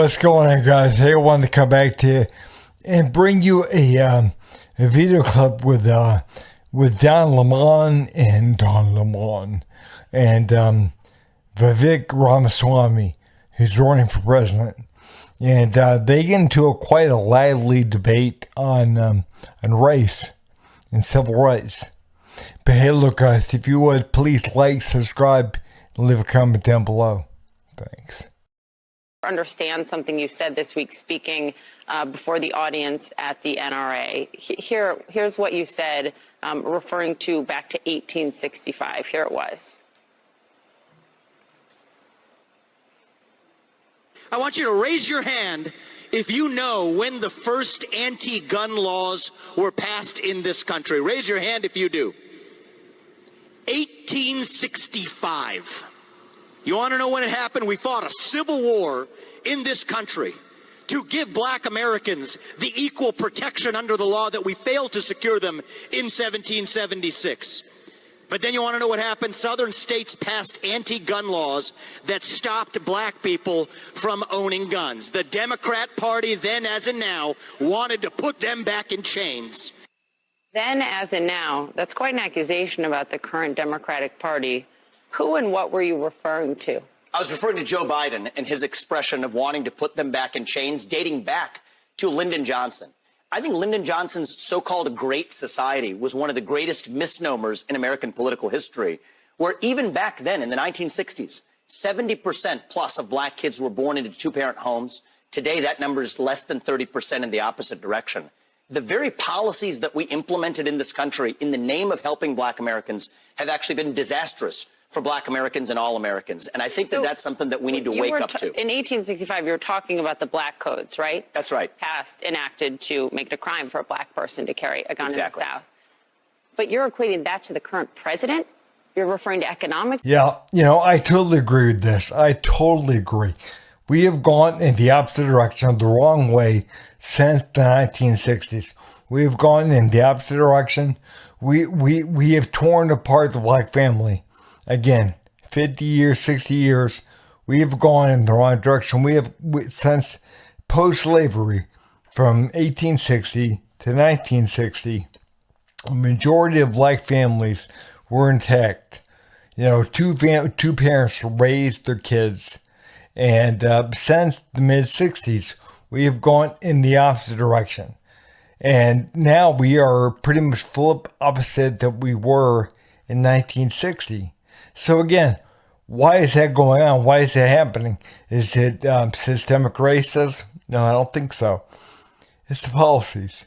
What's going on, guys? Hey, I wanted to come back to you and bring you a video clip with Don Lemon and Vivek Ramaswamy, who's running for president. And they get into quite a lively debate on race and civil rights. But hey, look, guys, if you would, please like, subscribe, and leave a comment down below. Thanks. Understand something you said this week speaking before the audience at the NRA. Here's what you said, referring to back to 1865. Here it was. I want you to raise your hand if you know when the first anti-gun laws were passed in this country. Raise your hand if you do. 1865. You want to know when it happened? We fought a civil war in this country to give black Americans the equal protection under the law that we failed to secure them in 1776. But then you want to know what happened? Southern states passed anti-gun laws that stopped black people from owning guns. The Democrat Party, then as in now, wanted to put them back in chains. Then as in now, that's quite an accusation about the current Democratic Party. Who and what were you referring to? I was referring to Joe Biden and his expression of wanting to put them back in chains, dating back to Lyndon Johnson. I think Lyndon Johnson's so-called Great Society was one of the greatest misnomers in American political history, where even back then in the 1960s, 70% plus of black kids were born into two-parent homes. Today, that number is less than 30% in the opposite direction. The very policies that we implemented in this country in the name of helping black Americans have actually been disastrous for black Americans and all Americans. And I think that that's something that we need to wake up to. In 1865, you were talking about the black codes, right? That's right. Passed, enacted to make it a crime for a black person to carry a gun in the Exactly. South. But you're equating that to the current president? You're referring to economic? Yeah, I totally agree with this. I totally agree. We have gone in the opposite direction, the wrong way, since the 1960s. We have gone in the opposite direction. We have torn apart the black family. Again, 50 years, 60 years, we have gone in the wrong direction. Since post-slavery, from 1860 to 1960, a majority of black families were intact. Two parents raised their kids. And since the mid-60s, we have gone in the opposite direction. And now we are pretty much flip opposite that we were in 1960. So again, why is that going on? Why is that happening? Is it systemic racism? No, I don't think so. It's the policies.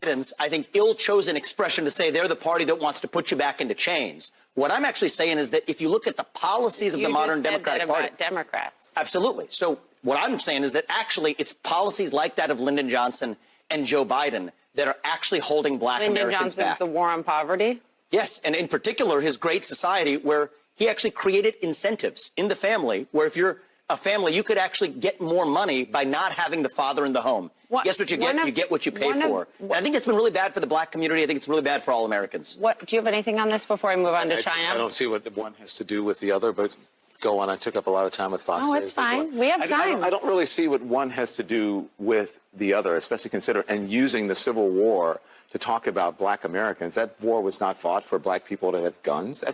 I think ill-chosen expression to say they're the party that wants to put you back into chains. What I'm actually saying is that if you look at the policies of the modern Democratic Party, Democrats. Absolutely. So what I'm saying is that actually it's policies like that of Lyndon Johnson and Joe Biden that are actually holding black Americans back. The war on poverty? Yes, and in particular, his Great Society, where he actually created incentives in the family, where if you're a family, you could actually get more money by not having the father in the home. Guess what you get? You get what you pay for. And I think it's been really bad for the black community. I think it's really bad for all Americans. Do you have anything on this before I move on to China? I don't see what one has to do with the other, but go on. I took up a lot of time with Fox. Oh, it's fine. We have time. I don't really see what one has to do with the other, especially and using the Civil War to talk about black Americans. That war was not fought for black people to have guns.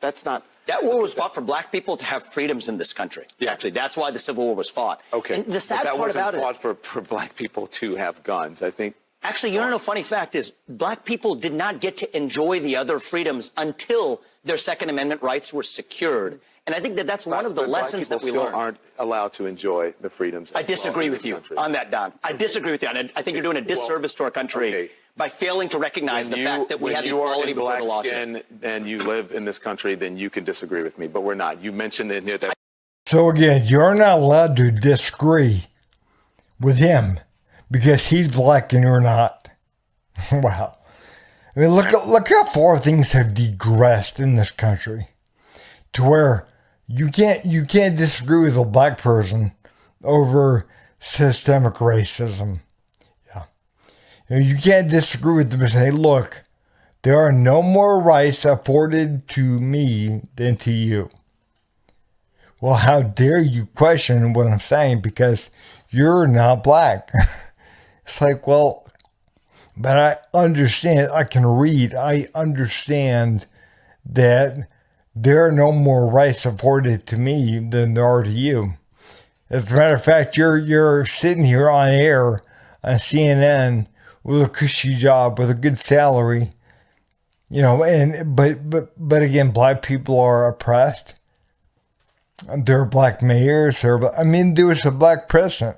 That's not. That war was fought for black people to have freedoms in this country. Yeah. Actually, that's why the Civil War was fought. Okay. And the sad part about it. That wasn't fought for black people to have guns, I think. Actually, you know, funny fact is black people did not get to enjoy the other freedoms until their Second Amendment rights were secured. And I think that that's one of the lessons that we learned. Still aren't allowed to enjoy the freedoms. I disagree with you on that, Don. I disagree with you. And I think you're doing a disservice to our country by failing to recognize the fact that we have equality before the law. And you live in this country, then you can disagree with me. But we're not. You mentioned that. So again, you're not allowed to disagree with him because he's black and you're not. Wow. I mean, look how far things have digressed in this country to where you can't disagree with a black person over systemic racism. You can't disagree with them and say, look, there are no more rights afforded to me than to you. Well, how dare you question what I'm saying, because you're not black. It's like, well, but I understand, I can read, I understand that there are no more rights afforded to me than there are to you. As a matter of fact, you're sitting here on air on CNN with a cushy job, with a good salary, you know, and but again, black people are oppressed. There are black mayors. There was a black president.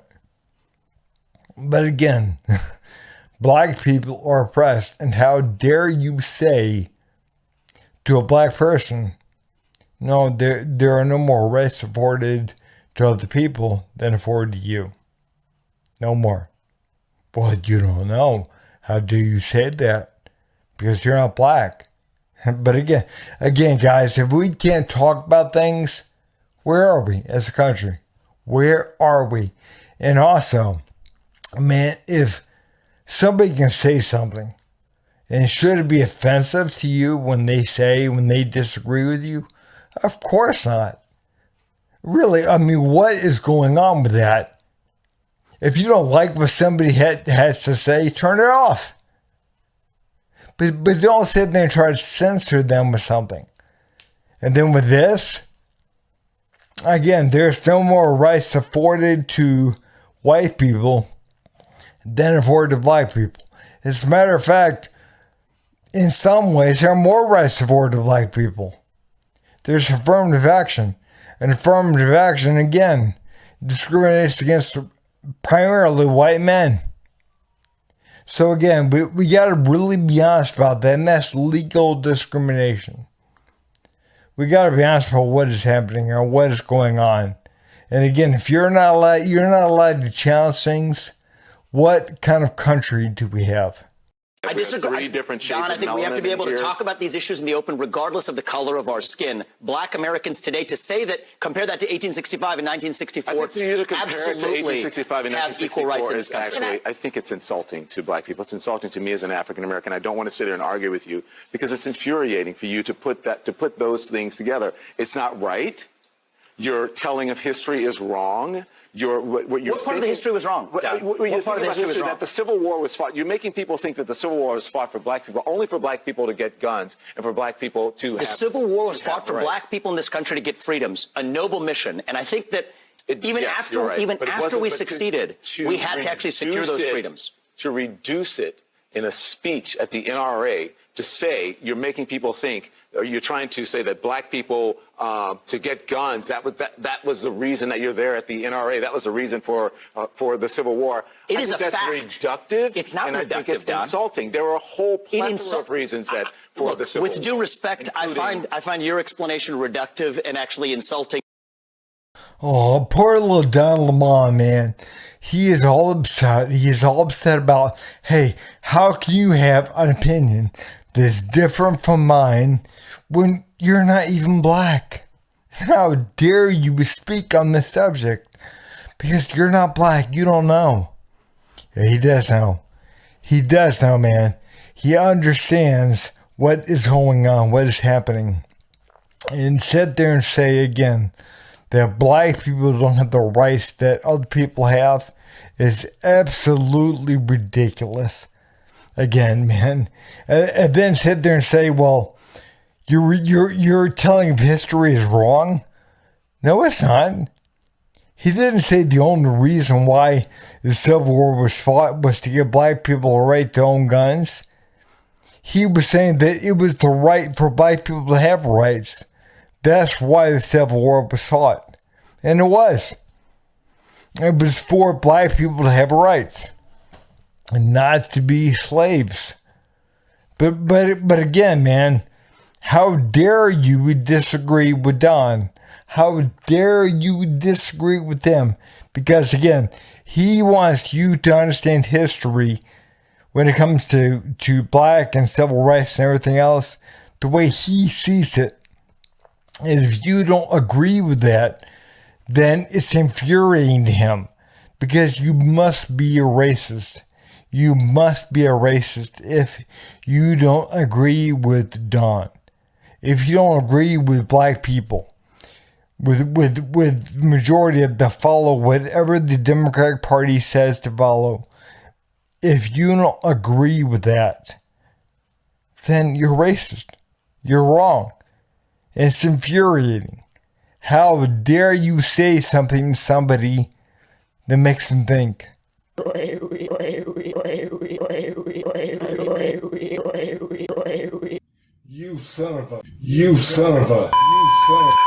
But again, black people are oppressed. And how dare you say to a black person, no, there are no more rights afforded to other people than afforded to you. No more. But you don't know. How do you say that? Because you're not black. But again, guys, if we can't talk about things, where are we as a country? Where are we? And also, man, if somebody can say something, and should it be offensive to you when they disagree with you? Of course not. Really, I mean, what is going on with that? If you don't like what somebody has to say, turn it off. But don't sit there and try to censor them with something. And then with this, again, there's no more rights afforded to white people than afforded to black people. As a matter of fact, in some ways, there are more rights afforded to black people. There's affirmative action. And affirmative action, again, discriminates against primarily white men. So again, we got to really be honest about that, and that's legal discrimination. We got to be honest about what is happening or what is going on. And again, if you're not allowed to challenge things, what kind of country do we have? I disagree. John, I think we have to be able to talk about these issues in the open, regardless of the color of our skin. Black Americans today, to say that, compare that to 1865 and 1964, I think for you to compare it to absolutely 1865 and have equal rights in 1964 this is country. actually, I think it's insulting to black people. It's insulting to me as an African American. I don't want to sit here and argue with you because it's infuriating for you to put those things together. It's not right. Your telling of history is wrong. What part of the history was wrong? What part of the history was wrong? That the Civil War was fought. You're making people think that the Civil War was fought for black people, only for black people to get guns and for black people to have. The Civil War was fought for rights. Black people in this country to get freedoms, a noble mission. And I think that even after we succeeded, we had to actually secure those freedoms. To reduce it in a speech at the NRA to say you're making people think, or you're trying to say that black people to get guns, that was the reason that you're there at the NRA. That was the reason for the Civil War. It is a fact. That's reductive. It's not and reductive, I think it's Don. insulting. There are a whole plethora of reasons that for the Civil War. With due respect, I find your explanation reductive and actually insulting. Oh, poor little Don Lemon, man. He is all upset. He is all upset about, hey, how can you have an opinion that's different from mine when you're not even black? How dare you speak on this subject? Because you're not black. You don't know. Yeah, he does know. He does know, man. He understands what is going on, what is happening. And sit there and say again that black people don't have the rights that other people have is absolutely ridiculous. Again, man. And then sit there and say, well, your telling of history is wrong. No, it's not. He didn't say the only reason why the Civil War was fought was to give black people a right to own guns. He was saying that it was the right for black people to have rights. That's why the Civil War was fought. And it was. It was for black people to have rights. And not to be slaves. But again, man, how dare you disagree with Don? How dare you disagree with him? Because again, he wants you to understand history when it comes to black and civil rights and everything else, the way he sees it. And if you don't agree with that, then it's infuriating to him. Because you must be a racist. You must be a racist if you don't agree with Don. If you don't agree with black people. with majority to follow whatever the Democratic Party says to follow. If you don't agree with that, then you're racist. You're wrong. And it's infuriating. How dare you say something to somebody that makes them think? You son of a.